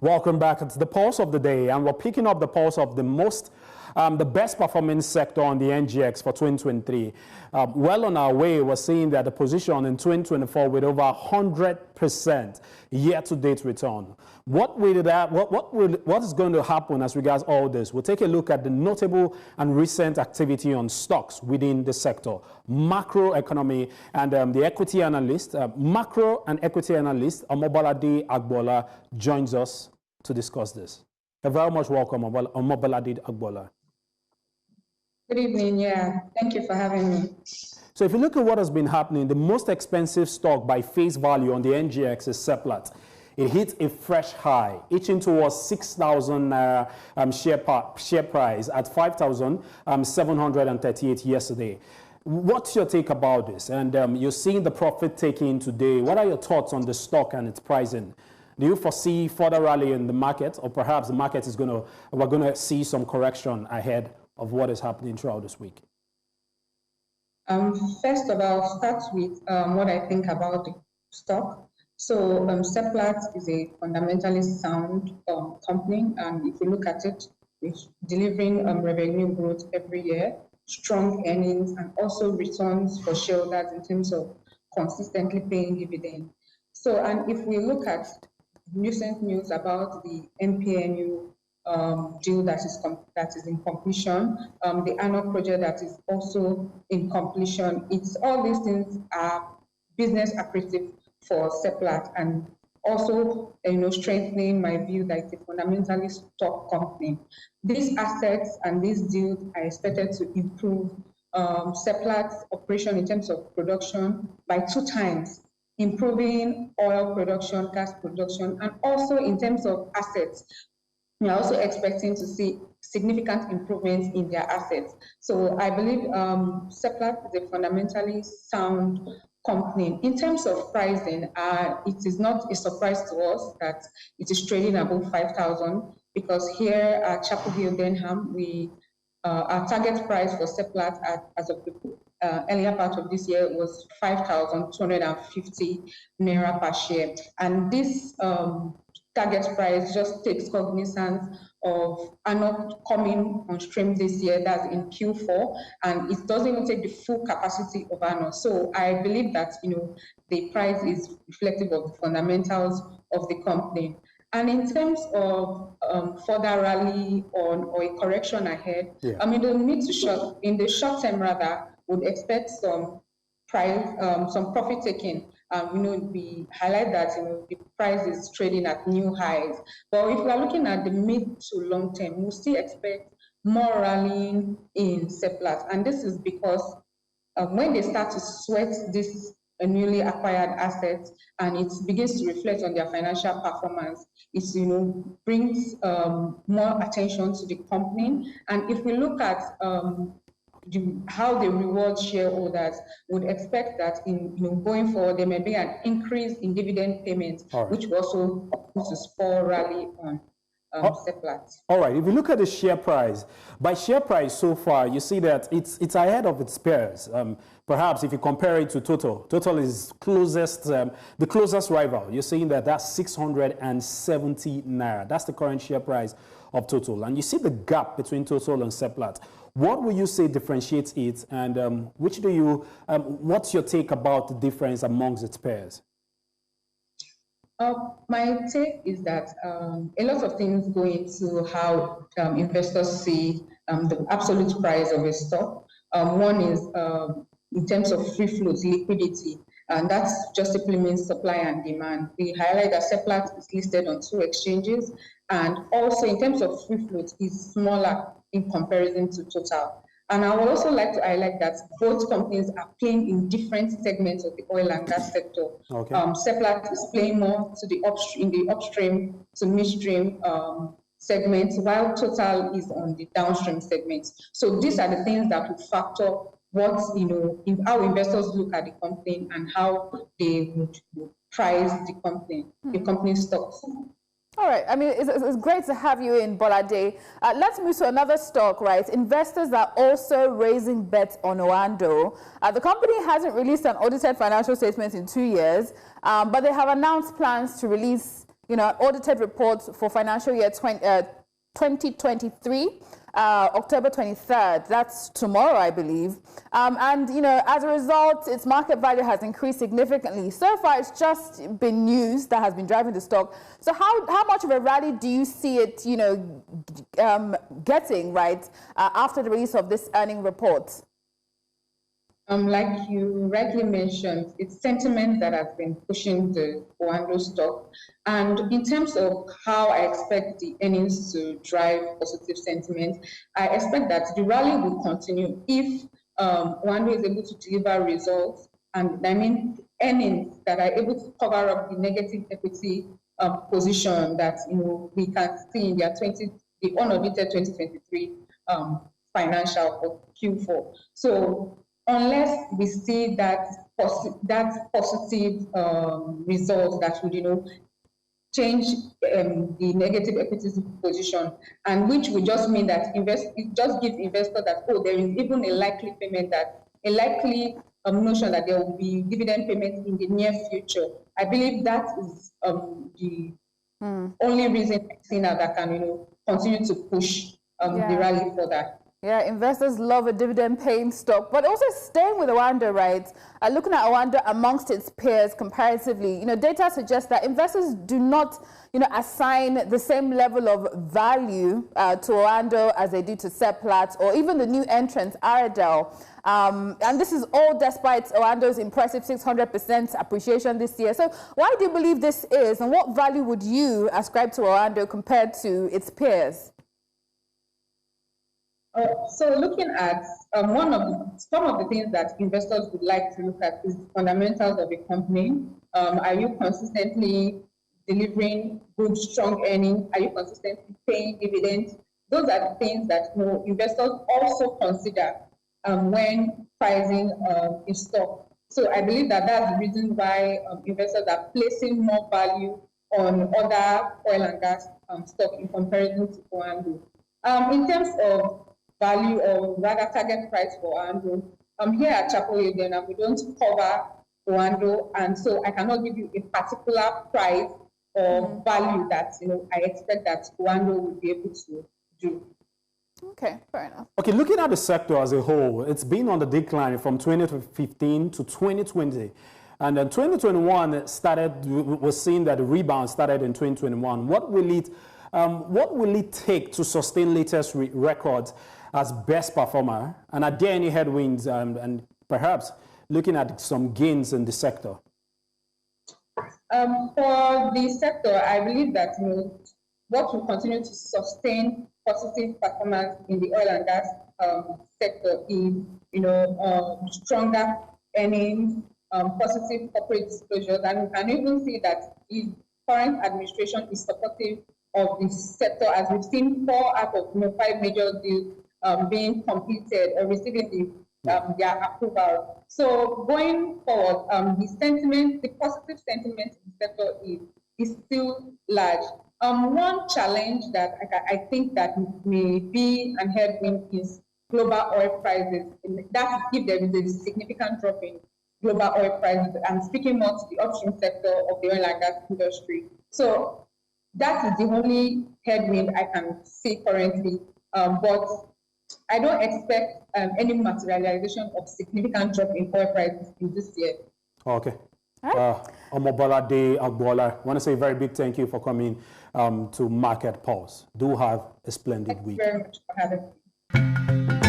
Welcome back. It's the pulse of the day, and we're picking up the pulse of the best performing sector on the NGX for 2023. Well on our way, we're seeing that the position in 2024 with over 100% year-to-date return. What is going to happen as regards all this? We'll take a look at the notable and recent activity on stocks within the sector, macroeconomy, and the equity analyst, macro and equity analyst, Omobolade Agboola, joins us to discuss this. You're very much welcome, Omobolade Agboola. Good evening, thank you for having me. So if you look at what has been happening, the most expensive stock by face value on the NGX is Seplat. It hit a fresh high, inching towards 6,000 share price at 5,738 yesterday. What's your take about this? And you're seeing the profit taking today. What are your thoughts on the stock and its pricing? Do you foresee further rally in the market, or perhaps the market is we're going to see some correction ahead of what is happening throughout this week? First of all, I'll start with what I think about the stock. So Seplat is a fundamentally sound company, and if you look at it, it's delivering revenue growth every year, strong earnings, and also returns for shareholders in terms of consistently paying dividend. So, and if we look at recent news about the MPNU deal that is in completion, the annual project that is also in completion, all these things are business accretive for Seplat, and also strengthening my view that it's a fundamentally stock company. These assets and these deals are expected to improve Seplat's operation in terms of production by 2 times, improving oil production, gas production, and also in terms of assets. We are also expecting to see significant improvements in their assets. So I believe Seplat is a fundamentally sound company. In terms of pricing, it is not a surprise to us that it is trading above 5,000, because here at Chapel Hill, Denham, our target price for Seplat as of the earlier part of this year was 5,250 naira per share. And this target price just takes cognizance of ANOC coming on stream this year, that's in Q4, and it doesn't even take the full capacity of ANOC. So I believe that the price is reflective of the fundamentals of the company. And in terms of further rally or a correction ahead, I mean, in the short term rather, would expect some profit taking. We highlight that the price is trading at new highs. But if we are looking at the mid to long term, we'll still expect more rallying in Seplat. And this is because when they start to sweat this newly acquired assets and it begins to reflect on their financial performance, it brings more attention to the company. And if we look at how they reward shareholders, would expect that in going forward there may be an increase in dividend payments, which will also put a spur rally on Seplat. All right. If you look at the share price, by share price so far, you see that it's ahead of its peers. Perhaps if you compare it to Total is the closest rival. You're seeing that's 670 naira. That's the current share price of Total, and you see the gap between Total and Seplat. What would you say differentiates it, and what's your take about the difference amongst its peers? My take is that a lot of things go into how investors see the absolute price of a stock. One is in terms of free float, liquidity, and that just simply means supply and demand. We highlight that Seplat is listed on 2 exchanges, and also in terms of free float is smaller in comparison to Total. And I would also like to highlight that both companies are playing in different segments of the oil and gas sector. Okay. Seplat is playing more in the upstream to midstream segments, while Total is on the downstream segments. So these are the things that will factor how investors look at the company and how they would price the company's stocks. All right. I mean, it's great to have you in, Bolade. Let's move to another stock, right? Investors are also raising bets on Oando. The company hasn't released an audited financial statement in 2 years, but they have announced plans to release audited reports for financial year 2023, October 23rd. That's tomorrow, I believe. And, as a result, its market value has increased significantly. So far, it's just been news that has been driving the stock. So how much of a rally do you see it, getting, right, after the release of this earning report? Like you rightly mentioned, it's sentiment that has been pushing the Oando stock. And in terms of how I expect the earnings to drive positive sentiment, I expect that the rally will continue if Oando is able to deliver results, and I mean earnings that are able to cover up the negative equity position that we can see in the unaudited 2023 financial for Q4. So unless we see that positive result that would, change the negative equity position, and which would just mean that it just gives investors that, there is even a likely notion that there will be dividend payment in the near future. I believe that is the only reason I see now that can, continue to push the rally further. Yeah, investors love a dividend-paying stock, but also staying with Oando, right? Looking at Oando amongst its peers comparatively, data suggests that investors do not, assign the same level of value to Oando as they do to Seplat or even the new entrant, Aradel. And this is all despite Oando's impressive 600% appreciation this year. So why do you believe this is, and what value would you ascribe to Oando compared to its peers? So looking at some of the things that investors would like to look at is fundamentals of a company. Are you consistently delivering good, strong earnings? Are you consistently paying dividends? Those are the things that investors also consider when pricing a stock. So I believe that that's the reason why investors are placing more value on other oil and gas stock in comparison to Oando. In terms of value, or rather target price for Oando, here at Chapel Eden, we don't cover Oando, and so I cannot give you a particular price or value that I expect that Oando will be able to do. Okay, fair enough. Okay, looking at the sector as a whole, it's been on the decline from 2015 to 2020. And then 2021 we're seeing that the rebound started in 2021. What will it take to sustain latest records as best performer? And are there any headwinds and perhaps looking at some gains in the sector? For the sector, I believe that what will continue to sustain positive performance in the oil and gas sector is stronger earnings, positive corporate disclosures, and we can even see that the current administration is supportive of the sector, as we've seen 4 out of 5 major deals being completed or receiving their approval. So going forward, the positive sentiment in the sector is still large. One challenge that I think that may be a headwind is global oil prices. That's if there is a significant drop in global oil prices. I'm speaking more to the upstream sector of the oil and gas industry. So that is the only headwind I can see currently. But I don't expect any materialization of significant drop in oil prices in this year. Okay. Omobolade Agboola, I want to say a very big thank you for coming to Market Pulse. Do have a splendid week. Thank you very much for having me.